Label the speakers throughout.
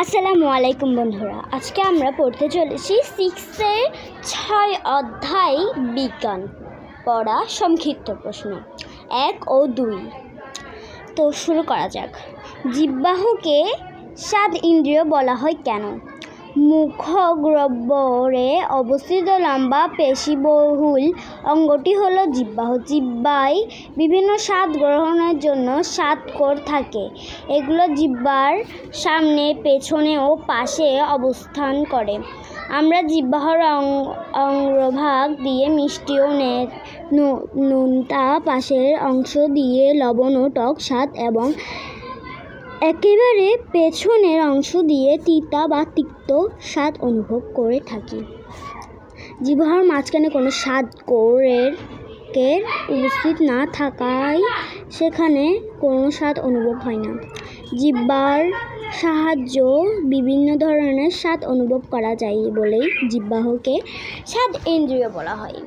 Speaker 1: আসসালামু আলাইকুম বন্ধুরা, আজকে আমরা পড়তে চলেছি 6-এর 6 অধ্যায় বিজ্ঞান পড়া সংক্ষিপ্ত প্রশ্ন 1 ও 2। তো শুরু করা যাক। জিহ্বাকে স্বাদ ইন্দ্রিয় বলা হয় কেন? মুখগহ্বরে অবস্থিত লম্বা পেশিবহুল অঙ্গটি হলো জিহ্বা। জিহ্বায় বিভিন্ন স্বাদ গ্রহণের জন্য স্বাদকোষ থাকে। এগুলো জিহ্বার সামনে, পেছনে ও পাশে অবস্থান করে। আমরা জিহ্বার অগ্রভাগ দিয়ে মিষ্টি ও নোনতা, পাশের অংশ দিয়ে লবণ ও টক স্বাদ এবং একেবারে পেছনের অংশ দিয়ে তিতা বা তিক্ত স্বাদ অনুভব করে থাকি। জিহ্বার মাঝখানে কোনো স্বাদকোষের উপস্থিত না থাকায় সেখানে কোনো স্বাদ অনুভব হয় না। জিহ্বার সাহায্যে বিভিন্ন ধরনের স্বাদ অনুভব করা যায় বলেই জিহ্বাকে স্বাদ ইন্দ্রিয় বলা হয়।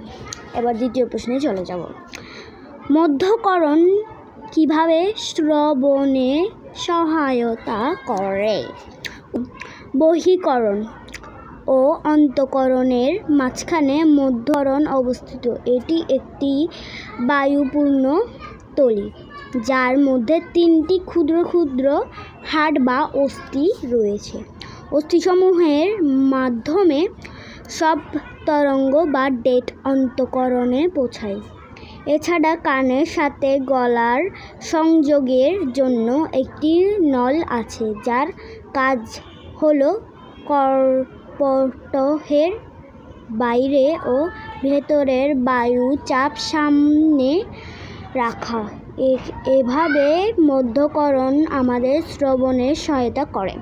Speaker 1: এবার দ্বিতীয় প্রশ্নে চলে যাব। মধ্যকরণ কিভাবে শ্রবণে সহায়তা করে? বহিকরণ ও অন্তঃকরণের মাঝখানে মধ্যকরণ অবস্থিত। এটি একটি বায়ুপূর্ণ থলি, যার মধ্যে 3টি ক্ষুদ্র ক্ষুদ্র হাড় বা অস্থি রয়েছে। অস্থিসমূহের মাধ্যমে সব তরঙ্গ বা ডেট অন্তঃকরণে পৌঁছায়। এছাড়া কানের সাথে গলার সংযোগের জন্য একটি নল আছে, যার কাজ হলো কর্কটের বাইরে ও ভেতরের বায়ু চাপ সামনে রাখা। এভাবে মধ্যকরণ আমাদের শ্রবণে সহায়তা করে।